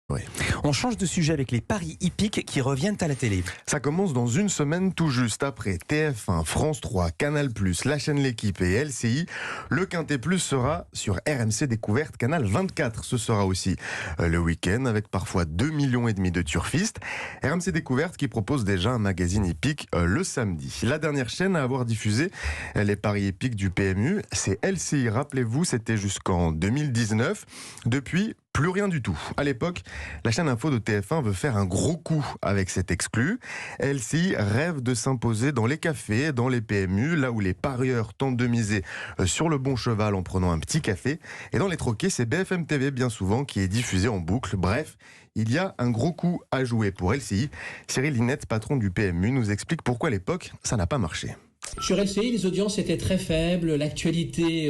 Oui. On change de sujet avec les paris hippiques qui reviennent à la télé. Ça commence dans une semaine tout juste après TF1, France 3, Canal+, la chaîne L'équipe et LCI. Le Quintet Plus sera sur RMC Découverte, Canal 24. Ce sera aussi le week-end avec parfois 2,5 millions de turfistes. RMC Découverte qui propose déjà un magazine hippique le samedi. La dernière chaîne à avoir diffusé les paris hippiques du PMU, c'est LCI. Rappelez-vous, c'était jusqu'en 2019. Depuis, plus rien du tout. À l'époque, la chaîne info de TF1 veut faire un gros coup avec cet exclu. LCI rêve de s'imposer dans les cafés, dans les PMU, là où les parieurs tentent de miser sur le bon cheval en prenant un petit café. Et dans les troquets, c'est BFM TV bien souvent qui est diffusé en boucle. Bref, il y a un gros coup à jouer pour LCI. Cyril Linette, patron du PMU, nous explique pourquoi à l'époque, ça n'a pas marché. Sur LCI, les audiences étaient très faibles. L'actualité,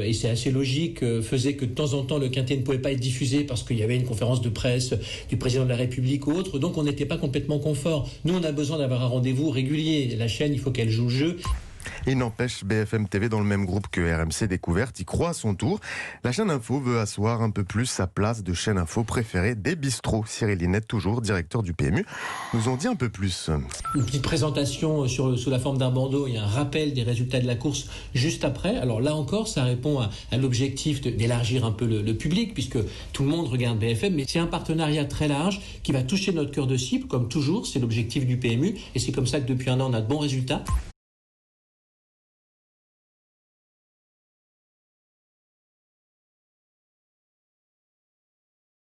et c'est assez logique, faisait que de temps en temps, le Quintet ne pouvait pas être diffusé parce qu'il y avait une conférence de presse du président de la République ou autre. Donc, on n'était pas complètement confort. Nous, on a besoin d'avoir un rendez-vous régulier. La chaîne, il faut qu'elle joue le jeu. Il n'empêche, BFM TV, dans le même groupe que RMC Découverte, y croit à son tour. La chaîne info veut asseoir un peu plus sa place de chaîne info préférée des bistrots. Cyril Linette, toujours directeur du PMU, nous en dit un peu plus. Une petite présentation sous la forme d'un bandeau et un rappel des résultats de la course juste après. Alors là encore, ça répond à l'objectif d'élargir un peu le public, puisque tout le monde regarde BFM, mais c'est un partenariat très large qui va toucher notre cœur de cible, comme toujours, c'est l'objectif du PMU, et c'est comme ça que depuis un an, on a de bons résultats.